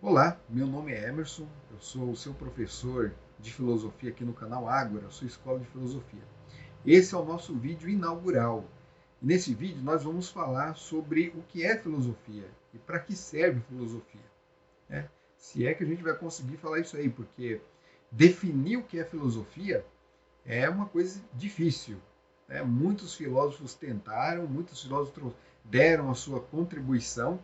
Olá, meu nome é Emerson, eu sou o seu professor de filosofia aqui no canal Ágora, sua escola de filosofia. Esse é o nosso vídeo inaugural. E nesse vídeo nós vamos falar sobre o que é filosofia e para que serve filosofia, né? Se é que a gente vai conseguir falar isso aí, porque definir o que é filosofia é uma coisa difícil, né? Muitos filósofos tentaram, muitos filósofos deram a sua contribuição.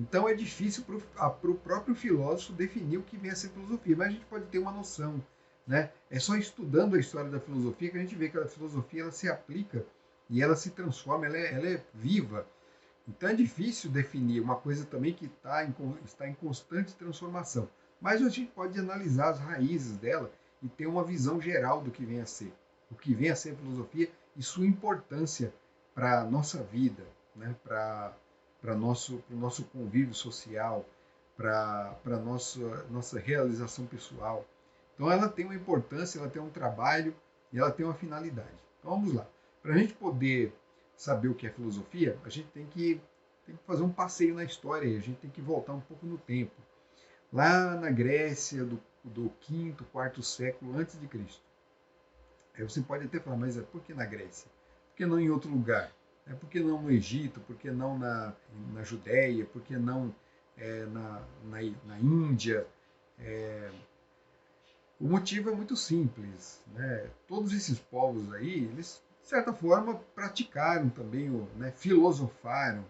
Então é difícil para o próprio filósofo definir o que vem a ser filosofia, mas a gente pode ter uma noção, né? É só estudando a história da filosofia que a gente vê que a filosofia ela se aplica e ela se transforma, ela é viva. Então é difícil definir uma coisa também que está em constante transformação. Mas a gente pode analisar as raízes dela e ter uma visão geral do que vem a ser. O que vem a ser a filosofia e sua importância para a nossa vida, né? Para o nosso convívio social, para a nossa realização pessoal. Então ela tem uma importância, ela tem um trabalho e ela tem uma finalidade. Então vamos lá. Para a gente poder saber o que é filosofia, a gente tem que fazer um passeio na história, a gente tem que voltar um pouco no tempo. Lá na Grécia, do quinto, quarto século antes de Cristo. Aí você pode até falar, mas por que na Grécia? Por que não em outro lugar? Por que não no Egito? Por que não na Judéia? Por que não na Índia? É, o motivo é muito simples, né? Todos esses povos aí, eles, de certa forma, praticaram também, né, filosofaram.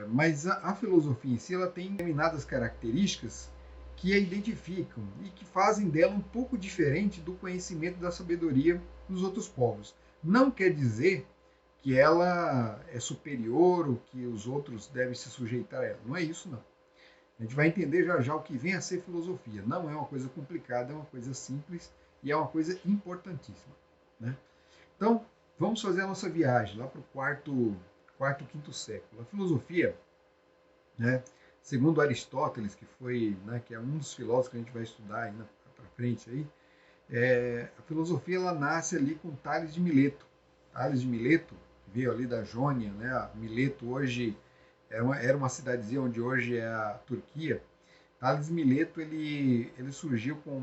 Mas a filosofia em si ela tem determinadas características que a identificam e que fazem dela um pouco diferente do conhecimento da sabedoria dos outros povos. Não quer dizer que ela é superior ou que os outros devem se sujeitar a ela. Não é isso, não. A gente vai entender já já o que vem a ser filosofia. Não é uma coisa complicada, é uma coisa simples e é uma coisa importantíssima, né? Então, vamos fazer a nossa viagem lá para o quinto século. A filosofia, né, segundo Aristóteles, que foi, né, que é um dos filósofos que a gente vai estudar aí para frente aí, a filosofia ela nasce ali com Tales de Mileto. Tales de Mileto veio ali da Jônia, né? Mileto hoje era uma cidadezinha onde hoje é a Turquia. Tales de Mileto ele surgiu com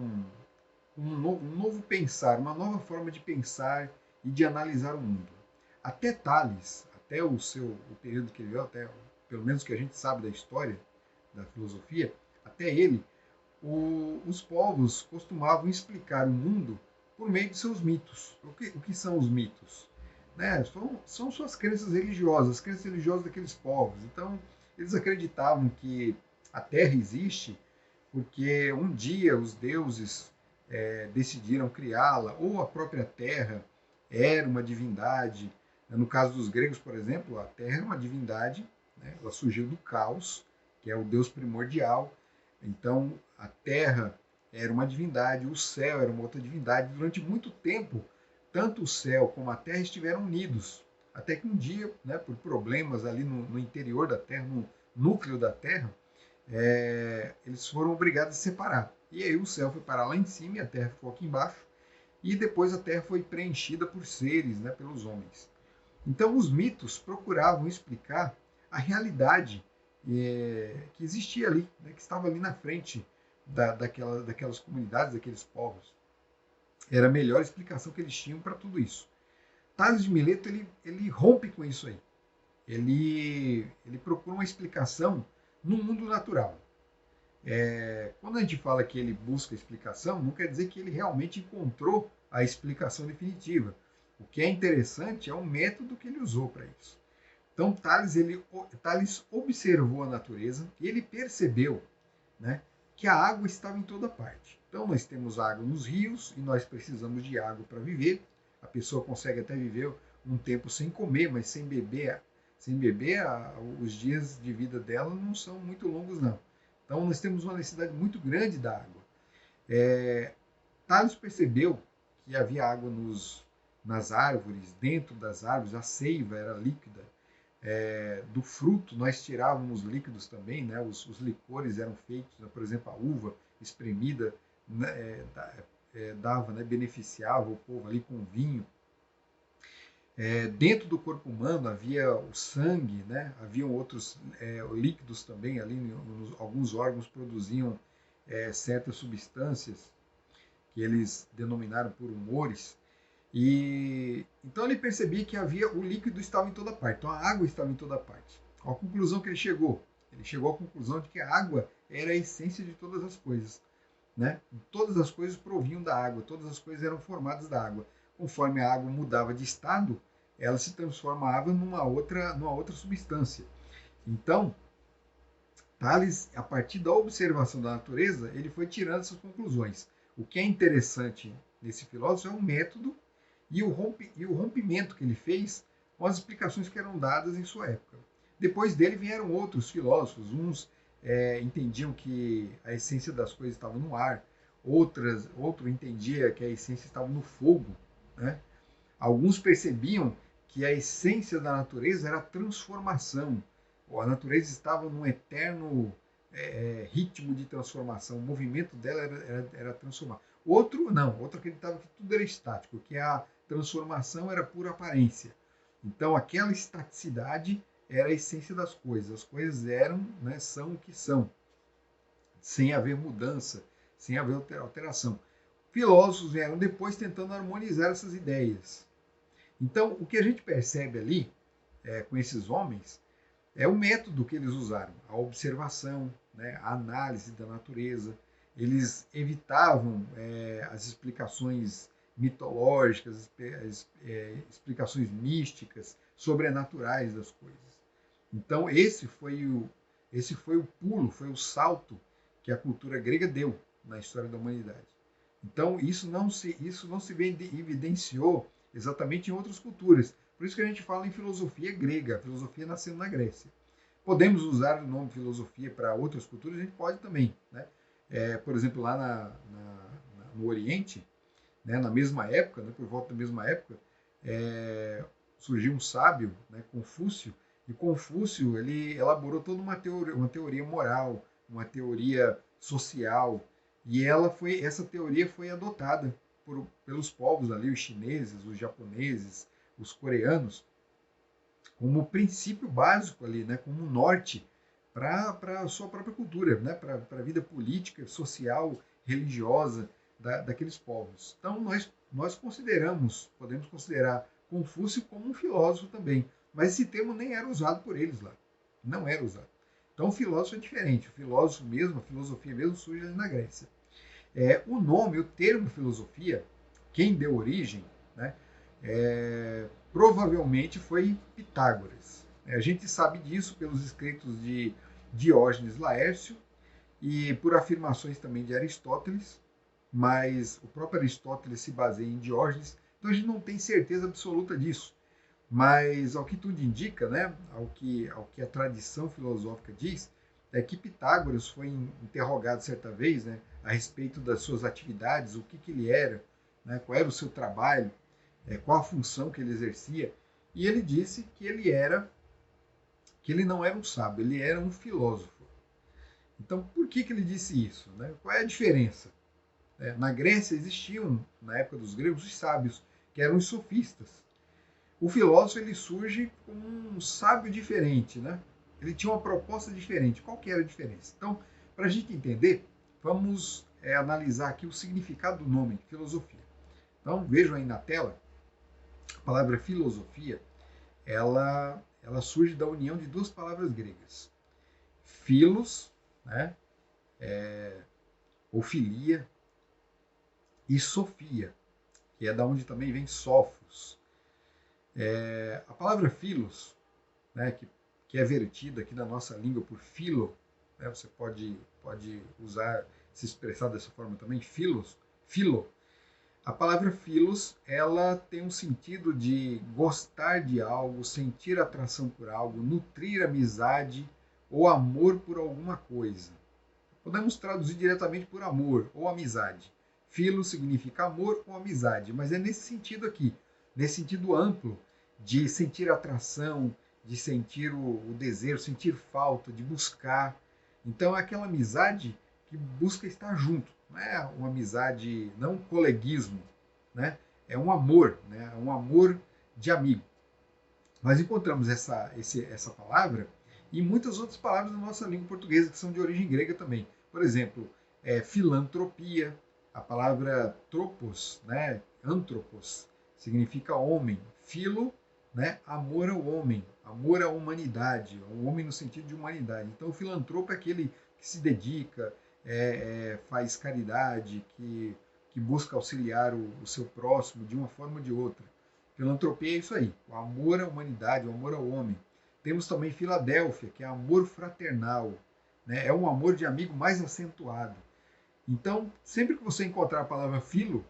um novo pensar, uma nova forma de pensar e de analisar o mundo. Até Tales, até o período que ele viveu, até pelo menos que a gente sabe da história da filosofia, até ele, os povos costumavam explicar o mundo por meio de seus mitos. O que são os mitos? Né? São suas crenças religiosas, as crenças religiosas daqueles povos. Então, eles acreditavam que a Terra existe porque um dia os deuses decidiram criá-la, ou a própria Terra era uma divindade. No caso dos gregos, por exemplo, a Terra é uma divindade, né? Ela surgiu do caos, que é o deus primordial. Então, a Terra era uma divindade, o céu era uma outra divindade. Durante muito tempo, tanto o céu como a Terra estiveram unidos. Até que um dia, né, por problemas ali no interior da Terra, no núcleo da Terra, eles foram obrigados a separar. E aí o céu foi parar lá em cima e a terra ficou aqui embaixo. E depois a terra foi preenchida por seres, né, pelos homens. Então os mitos procuravam explicar a realidade que existia ali, né, que estava ali na frente daquelas comunidades, daqueles povos. Era a melhor explicação que eles tinham para tudo isso. Tales de Mileto ele rompe com isso aí. Ele procura uma explicação no mundo natural. Quando a gente fala que ele busca explicação, não quer dizer que ele realmente encontrou a explicação definitiva. O que é interessante é o método que ele usou para isso. Então, Tales observou a natureza e ele percebeu, né, que a água estava em toda parte. Então, nós temos água nos rios e nós precisamos de água para viver. A pessoa consegue até viver um tempo sem comer, mas sem beber, os dias de vida dela não são muito longos, não. Então, nós temos uma necessidade muito grande da água. Tales percebeu que havia água nas árvores, dentro das árvores, a seiva era líquida. Do fruto nós tirávamos líquidos também, né? Os licores eram feitos, né? Por exemplo, a uva espremida, né? Dava, né? Beneficiava o povo ali com vinho. Dentro do corpo humano havia o sangue, né? Haviam outros líquidos também ali, alguns órgãos produziam certas substâncias que eles denominaram por humores. E então ele percebia que havia o líquido estava em toda parte, então a água estava em toda parte. Qual a conclusão que ele chegou? Ele chegou à conclusão de que a água era a essência de todas as coisas, né? Todas as coisas provinham da água, todas as coisas eram formadas da água. Conforme a água mudava de estado, ela se transformava numa outra substância. Então, Tales, a partir da observação da natureza, ele foi tirando essas conclusões. O que é interessante nesse filósofo é o método e o rompimento que ele fez com as explicações que eram dadas em sua época. Depois dele vieram outros filósofos, uns entendiam que a essência das coisas estava no ar, outro entendia que a essência estava no fogo, né? Alguns percebiam que a essência da natureza era a transformação. A natureza estava num eterno ritmo de transformação, o movimento dela era transformar. Outro não, outro acreditava que tudo era estático, que a transformação era pura aparência. Então aquela estaticidade era a essência das coisas. As coisas eram, né, são o que são, sem haver mudança, sem haver alteração. Filósofos vieram depois tentando harmonizar essas ideias. Então, o que a gente percebe ali com esses homens é o método que eles usaram, a observação, né, a análise da natureza. Eles evitavam as explicações mitológicas, explicações místicas, sobrenaturais das coisas. Então, esse foi o pulo, foi o salto que a cultura grega deu na história da humanidade. Então, isso não se evidenciou exatamente em outras culturas. Por isso que a gente fala em filosofia grega, a filosofia nascendo na Grécia. Podemos usar o nome filosofia para outras culturas? A gente pode também. Né? Por exemplo, lá no Oriente, né, na mesma época, né, por volta da mesma época, surgiu um sábio, né, Confúcio, e Confúcio ele elaborou toda uma teoria moral, uma teoria social, e essa teoria foi adotada pelos povos ali, os chineses, os japoneses, os coreanos, como princípio básico ali, né, como norte para a sua própria cultura, né, para a vida política, social, religiosa daqueles povos. Então nós podemos considerar Confúcio como um filósofo também, mas esse termo nem era usado por eles lá, não era usado. Então o filósofo é diferente, o filósofo mesmo, a filosofia mesmo surge ali na Grécia. O nome, o termo filosofia, quem deu origem, né, provavelmente foi Pitágoras. A gente sabe disso pelos escritos de Diógenes Laércio e por afirmações também de Aristóteles, mas o próprio Aristóteles se baseia em Diógenes, então a gente não tem certeza absoluta disso. Mas ao que tudo indica, né, ao que a tradição filosófica diz, é que Pitágoras foi interrogado certa vez, né, a respeito das suas atividades, o que ele era, né, qual era o seu trabalho, qual a função que ele exercia, e ele disse que ele não era um sábio, ele era um filósofo. Então, por que ele disse isso? Né? Qual é a diferença? Na Grécia existiam, na época dos gregos, os sábios, que eram os sofistas. O filósofo ele surge como um sábio diferente, né? Ele tinha uma proposta diferente. Qual que era a diferença? Então, para a gente entender, vamos analisar aqui o significado do nome, filosofia. Então, vejam aí na tela, a palavra filosofia, ela surge da união de duas palavras gregas. Philos, né? Ou filia, e sofia, que é da onde também vem sofos. A palavra philos, né, que é vertida aqui na nossa língua por philo, né, você pode usar, se expressar dessa forma também, philos, philo. A palavra philos, ela tem um sentido de gostar de algo, sentir atração por algo, nutrir amizade ou amor por alguma coisa. Podemos traduzir diretamente por amor ou amizade. Philo significa amor ou amizade, mas é nesse sentido aqui, nesse sentido amplo de sentir atração, de sentir o desejo, sentir falta, de buscar. Então é aquela amizade que busca estar junto. Não é uma amizade, não um coleguismo, né? É um amor, né? É um amor de amigo. Nós encontramos essa palavra e muitas outras palavras na nossa língua portuguesa que são de origem grega também. Por exemplo, filantropia, a palavra tropos, né, antropos, significa homem. Filo, né, amor ao homem, amor à humanidade, ao homem no sentido de humanidade. Então, o filantropo é aquele que se dedica, faz caridade, que busca auxiliar o seu próximo de uma forma ou de outra. Filantropia é isso aí, o amor à humanidade, o amor ao homem. Temos também Filadélfia, que é amor fraternal, né? É um amor de amigo mais acentuado. Então, sempre que você encontrar a palavra filo,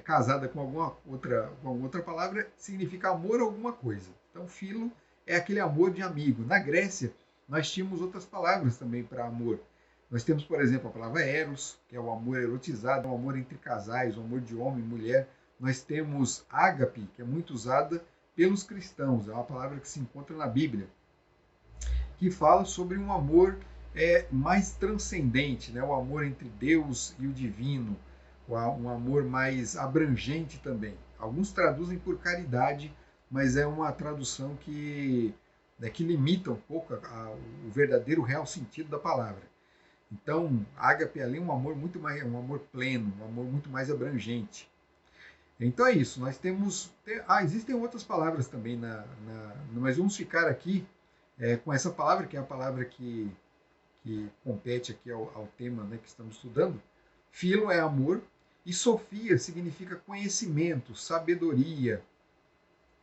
casada com alguma outra palavra, significa amor a alguma coisa. Então, filo é aquele amor de amigo. Na Grécia, nós tínhamos outras palavras também para amor. Nós temos, por exemplo, a palavra eros, que é o amor erotizado, o amor entre casais, o amor de homem e mulher. Nós temos ágape, que é muito usada pelos cristãos, é uma palavra que se encontra na Bíblia, que fala sobre um amor mais transcendente, né? O amor entre Deus e o divino, um amor mais abrangente também. Alguns traduzem por caridade, mas é uma tradução que limita um pouco o verdadeiro, real sentido da palavra. Então, ágape ali é um amor muito mais, um amor pleno, um amor muito mais abrangente. Então é isso, nós temos. Existem outras palavras também, mas vamos ficar aqui com essa palavra, que é a palavra que compete aqui ao tema, né, que estamos estudando. Filo é amor, e Sofia significa conhecimento, sabedoria.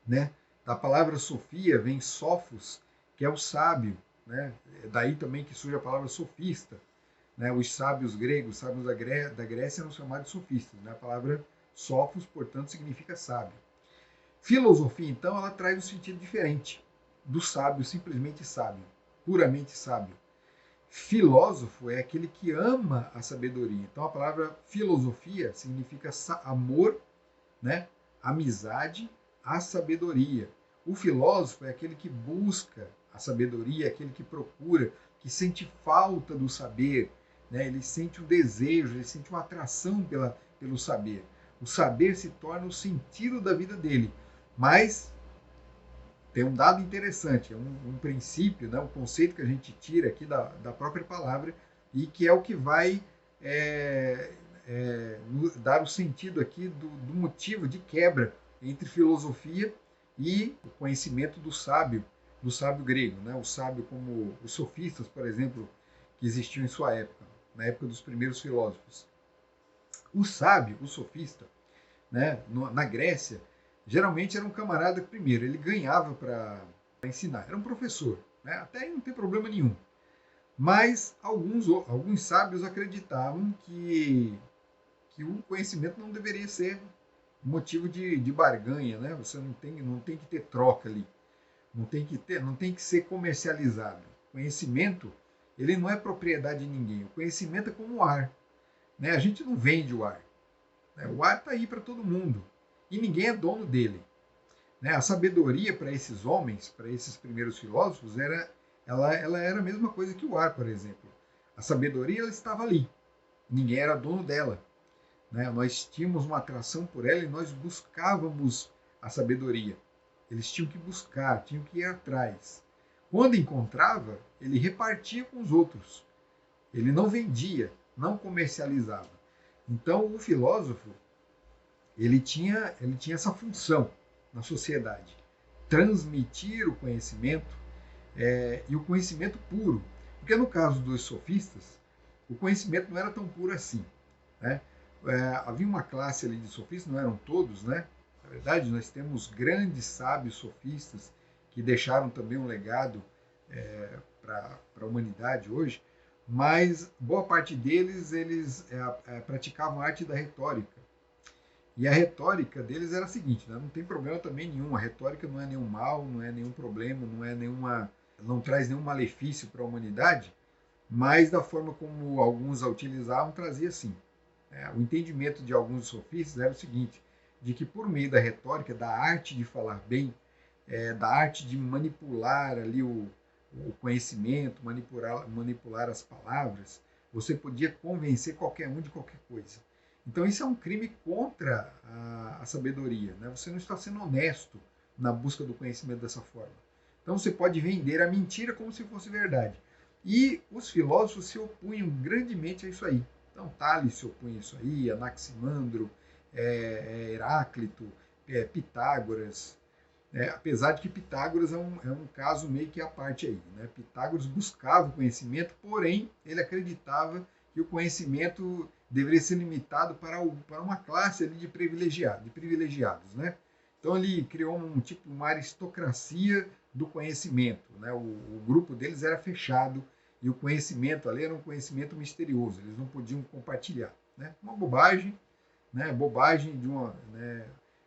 Né? Da palavra Sofia vem Sofos, que é o sábio. Né? É daí também que surge a palavra sofista. Né? Os sábios gregos, sábios da Grécia eram chamados de sofistas. Né? A palavra Sofos, portanto, significa sábio. Filosofia, então, ela traz um sentido diferente do sábio, simplesmente sábio, puramente sábio. Filósofo é aquele que ama a sabedoria. Então, a palavra filosofia significa amor, né? Amizade à sabedoria. O filósofo é aquele que busca a sabedoria, aquele que procura, que sente falta do saber, né? Ele sente um desejo, ele sente uma atração pelo saber. O saber se torna o sentido da vida dele. Mas tem um dado interessante, um princípio, né, um conceito que a gente tira aqui da própria palavra e que é o que vai dar o sentido aqui do motivo de quebra entre filosofia e o conhecimento do sábio grego, né? O sábio como os sofistas, por exemplo, que existiam em sua época, na época dos primeiros filósofos. O sábio, o sofista, né, na Grécia, geralmente era um camarada que, primeiro, ele ganhava para ensinar, era um professor, né? Até aí não tem problema nenhum. Mas alguns sábios acreditavam que o conhecimento não deveria ser motivo de barganha, né? Você não tem que ter troca ali, não tem que ser comercializado. O conhecimento, ele não é propriedade de ninguém. O conhecimento é como o ar, né? A gente não vende o ar, né? O ar está aí para todo mundo e ninguém é dono dele, né? A sabedoria para esses homens, para esses primeiros filósofos, ela era a mesma coisa que o ar, por exemplo. A sabedoria ela estava ali, ninguém era dono dela. Né? Nós tínhamos uma atração por ela e nós buscávamos a sabedoria. Eles tinham que buscar, tinham que ir atrás. Quando encontrava, ele repartia com os outros. Ele não vendia, não comercializava. Então, o filósofo, ele tinha essa função na sociedade. Transmitir o conhecimento e o conhecimento puro. Porque no caso dos sofistas, o conhecimento não era tão puro assim. Né? Havia uma classe ali de sofistas, não eram todos, né? Na verdade, nós temos grandes sábios sofistas que deixaram também um legado para a humanidade hoje, mas boa parte deles eles praticavam a arte da retórica. E a retórica deles era a seguinte, né? Não tem problema também nenhum, a retórica não é nenhum mal, não é nenhum problema, não traz nenhum malefício para a humanidade, mas da forma como alguns a utilizavam, trazia sim. O entendimento de alguns sofistas era o seguinte, de que por meio da retórica, da arte de falar bem, da arte de manipular ali o conhecimento, manipular as palavras, você podia convencer qualquer um de qualquer coisa. Então isso é um crime contra a sabedoria. Né? Você não está sendo honesto na busca do conhecimento dessa forma. Então você pode vender a mentira como se fosse verdade. E os filósofos se opunham grandemente a isso aí. Então Tales se opunha a isso aí, Anaximandro, Heráclito, Pitágoras. Apesar de que Pitágoras é um caso meio que à parte aí. Né? Pitágoras buscava o conhecimento, porém ele acreditava que o conhecimento deveria ser limitado para uma classe ali de privilegiados. Né? Então ele criou uma aristocracia do conhecimento. Né? O grupo deles era fechado e o conhecimento ali era um conhecimento misterioso, eles não podiam compartilhar. Né? Uma bobagem, né? Bobagem de uma... Né?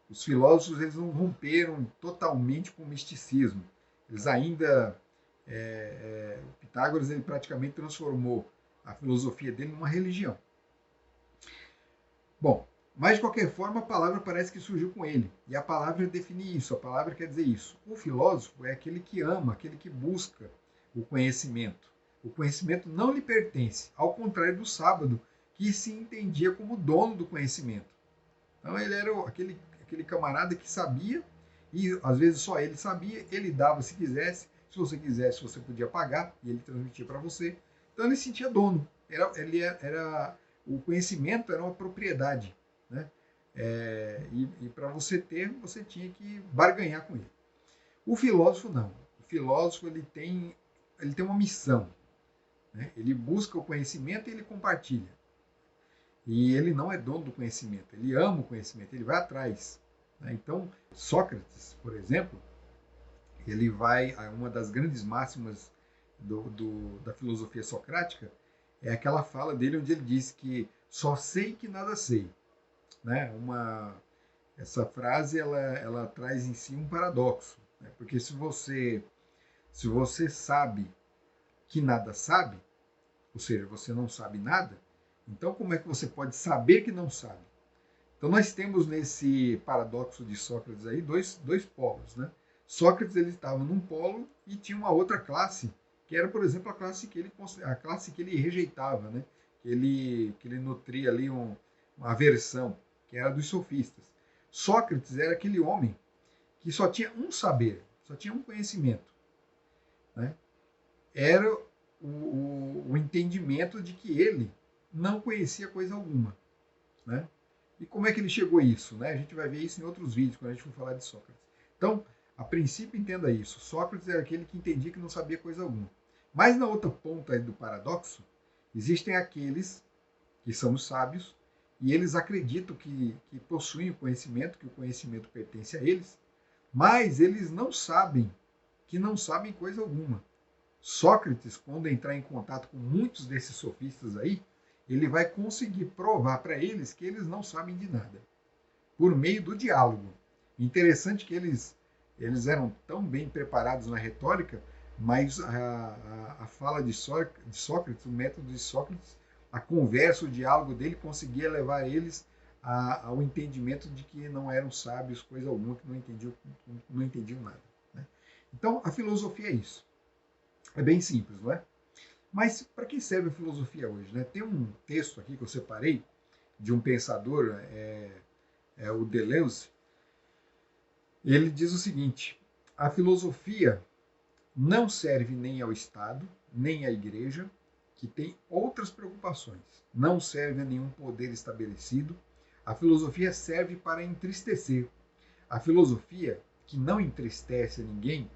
Os filósofos eles não romperam totalmente com o misticismo. Eles ainda... Pitágoras ele praticamente transformou a filosofia dele numa religião. Bom, mas de qualquer forma a palavra parece que surgiu com ele. E a palavra define isso, a palavra quer dizer isso. O filósofo é aquele que ama, aquele que busca o conhecimento. O conhecimento não lhe pertence, ao contrário do sábado, que se entendia como dono do conhecimento. Então ele era aquele camarada que sabia, e às vezes só ele sabia, ele dava se quisesse, se você quisesse você podia pagar, e ele transmitia para você. Então ele se sentia dono, o conhecimento era uma propriedade. Né? E para você ter, você tinha que barganhar com ele. O filósofo não. O filósofo ele tem uma missão. Né? Ele busca o conhecimento e ele compartilha. E ele não é dono do conhecimento, ele ama o conhecimento, ele vai atrás. Né? Então, Sócrates, por exemplo, ele vai a uma das grandes máximas da filosofia socrática, é aquela fala dele onde ele diz que só sei que nada sei. Né? Essa frase ela traz em si um paradoxo, né? Porque se você sabe que nada sabe, ou seja, você não sabe nada, então como é que você pode saber que não sabe? Então nós temos nesse paradoxo de Sócrates aí dois polos. Né? Sócrates ele estava num polo e tinha uma outra classe, que era, por exemplo, a classe que ele rejeitava, né? que ele nutria ali uma aversão, que era dos sofistas. Sócrates era aquele homem que só tinha um saber, só tinha um conhecimento. Né? Era o entendimento de que ele não conhecia coisa alguma. Né? E como é que ele chegou a isso? Né? A gente vai ver isso em outros vídeos, quando a gente for falar de Sócrates. Então, a princípio, entenda isso. Sócrates era aquele que entendia que não sabia coisa alguma. Mas na outra ponta do paradoxo, existem aqueles que são os sábios, e eles acreditam que possuem o conhecimento, que o conhecimento pertence a eles, mas eles não sabem que não sabem coisa alguma. Sócrates, quando entrar em contato com muitos desses sofistas aí, ele vai conseguir provar para eles que eles não sabem de nada, por meio do diálogo. Interessante que eles eram tão bem preparados na retórica, mas a fala de Sócrates, o método de Sócrates, a conversa, o diálogo dele conseguia levar eles ao entendimento de que não eram sábios, coisa alguma, que não entendiam nada. Né? Então, a filosofia é isso. É bem simples, não é? Mas para que serve a filosofia hoje? Né? Tem um texto aqui que eu separei de um pensador, o Deleuze. Ele diz o seguinte: a filosofia não serve nem ao Estado, nem à Igreja, que tem outras preocupações. Não serve a nenhum poder estabelecido. A filosofia serve para entristecer. A filosofia que não entristece a ninguém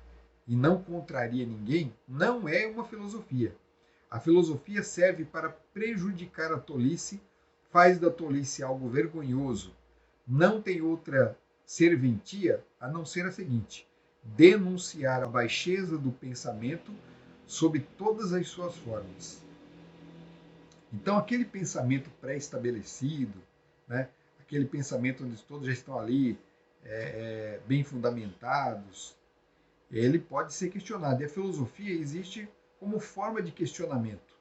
e não contraria ninguém não é uma filosofia. A filosofia serve para prejudicar a tolice, faz da tolice algo vergonhoso. Não tem outra serventia a não ser a seguinte: denunciar a baixeza do pensamento sob todas as suas formas. Então, aquele pensamento pré-estabelecido, né, aquele pensamento onde todos já estão ali bem fundamentados, ele pode ser questionado. E a filosofia existe como forma de questionamento.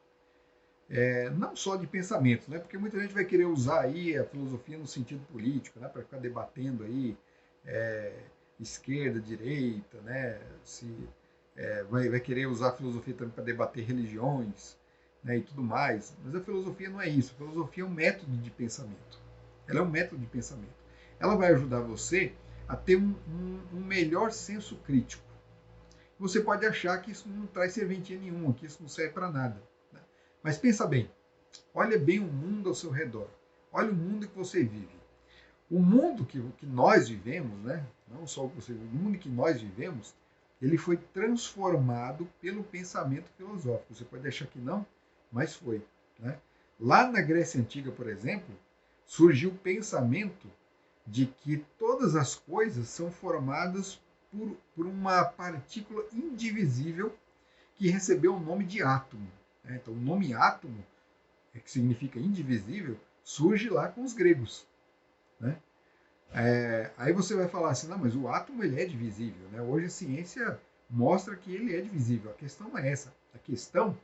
Não só de pensamento, né? Porque muita gente vai querer usar aí a filosofia no sentido político, né? Para ficar debatendo aí esquerda, direita, né? Vai querer usar a filosofia também para debater religiões, né? E tudo mais. Mas a filosofia não é isso. A filosofia é um método de pensamento. Ela é um método de pensamento. Ela vai ajudar você a ter um melhor senso crítico. Você pode achar que isso não traz serventia nenhuma, que isso não serve para nada, né? Mas pensa bem, olha bem o mundo ao seu redor, olha o mundo que você vive. O mundo que nós vivemos, né? Não só o que você vive, o mundo que nós vivemos, ele foi transformado pelo pensamento filosófico. Você pode achar que não, mas foi, né? Lá na Grécia Antiga, por exemplo, surgiu o pensamento de que todas as coisas são formadas por uma partícula indivisível que recebeu o nome de átomo, né? Então, o nome átomo, que significa indivisível, surge lá com os gregos, né? Aí você vai falar assim, não, mas o átomo ele é divisível, né? Hoje a ciência mostra que ele é divisível. A questão não é essa. A questão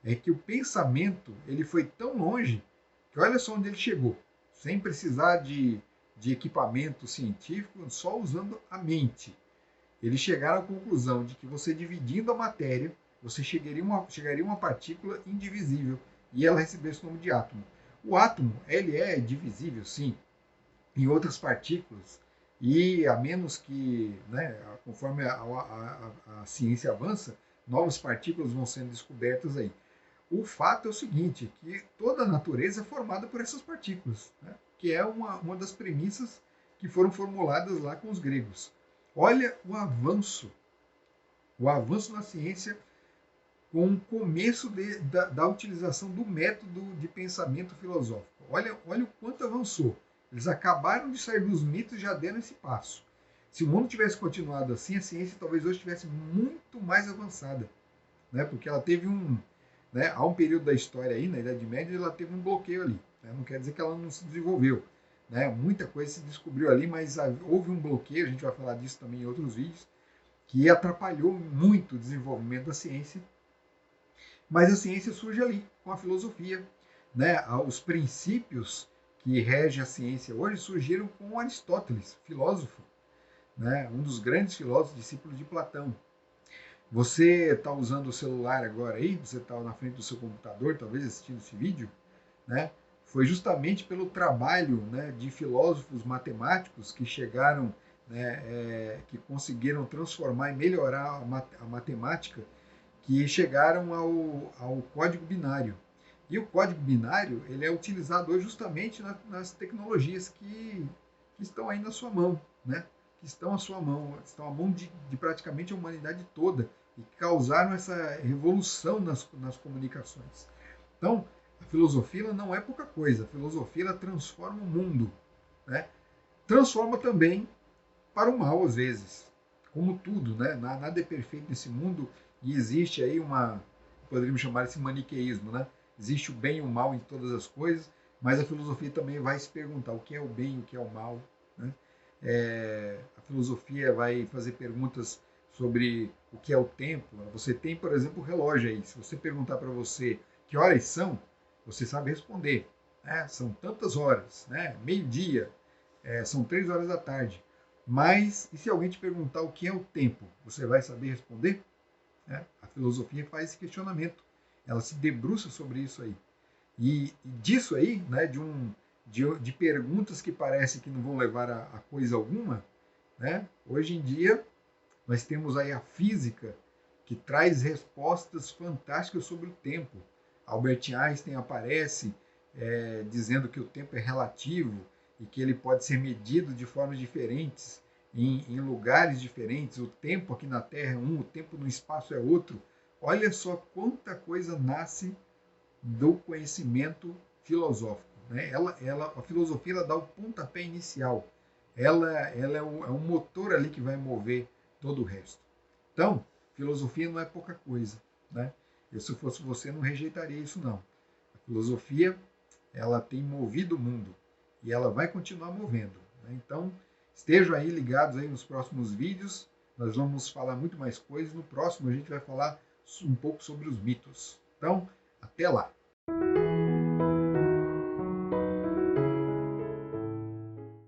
é que o pensamento ele foi tão longe que olha só onde ele chegou, sem precisar de equipamento científico, só usando a mente. Eles chegaram à conclusão de que você dividindo a matéria, você chegaria a uma partícula indivisível e ela recebesse o nome de átomo. O átomo ele é divisível, sim, em outras partículas, e a menos que, né, conforme a ciência avança, novas partículas vão sendo descobertas aí. O fato é o seguinte, que toda a natureza é formada por essas partículas, né, que é uma das premissas que foram formuladas lá com os gregos. Olha o avanço na ciência com o começo da utilização do método de pensamento filosófico. Olha o quanto avançou. Eles acabaram de sair dos mitos e já deram esse passo. Se o mundo tivesse continuado assim, a ciência talvez hoje estivesse muito mais avançada, né? Porque ela teve né, há um período da história aí, na Idade Média, ela teve um bloqueio ali, né? Não quer dizer que ela não se desenvolveu, né? Muita coisa se descobriu ali, mas houve um bloqueio, a gente vai falar disso também em outros vídeos, que atrapalhou muito o desenvolvimento da ciência. Mas a ciência surge ali, com a filosofia, né? Os princípios que regem a ciência hoje surgiram com Aristóteles, filósofo, né? Um dos grandes filósofos, discípulo de Platão. Você está usando o celular agora aí, você está na frente do seu computador, talvez assistindo esse vídeo, né? Foi justamente pelo trabalho, né, de filósofos matemáticos que chegaram, né, que conseguiram transformar e melhorar a matemática, que chegaram ao código binário. E o código binário ele é utilizado hoje justamente nas tecnologias que estão aí na sua mão, né? Que estão à sua mão, estão à mão de praticamente a humanidade toda e causaram essa revolução nas comunicações. Então, a filosofia não é pouca coisa. A filosofia transforma o mundo, né? Transforma também para o mal às vezes, como tudo, né? Nada é perfeito nesse mundo e existe aí poderíamos chamar esse maniqueísmo, né? Existe o bem e o mal em todas as coisas, mas a filosofia também vai se perguntar o que é o bem e o que é o mal, né? A filosofia vai fazer perguntas sobre o que é o tempo. Você tem, por exemplo, o relógio aí. Se você perguntar para você que horas são, você sabe responder, né? São tantas horas, né? Meio-dia, são 3 horas da tarde. Mas, e se alguém te perguntar o que é o tempo, você vai saber responder? A filosofia faz esse questionamento. Ela se debruça sobre isso aí. E disso aí, né, de perguntas que parecem que não vão levar a coisa alguma, né, hoje em dia nós temos aí a física que traz respostas fantásticas sobre o tempo. Albert Einstein aparece dizendo que o tempo é relativo e que ele pode ser medido de formas diferentes, em lugares diferentes. O tempo aqui na Terra é um, o tempo no espaço é outro. Olha só quanta coisa nasce do conhecimento filosófico, né? A filosofia ela dá o pontapé inicial. Ela é um motor ali que vai mover todo o resto. Então, filosofia não é pouca coisa, né? Eu, se fosse você, não rejeitaria isso, não. A filosofia, ela tem movido o mundo e ela vai continuar movendo, né? Então, estejam aí ligados aí nos próximos vídeos. Nós vamos falar muito mais coisas. No próximo, a gente vai falar um pouco sobre os mitos. Então, até lá!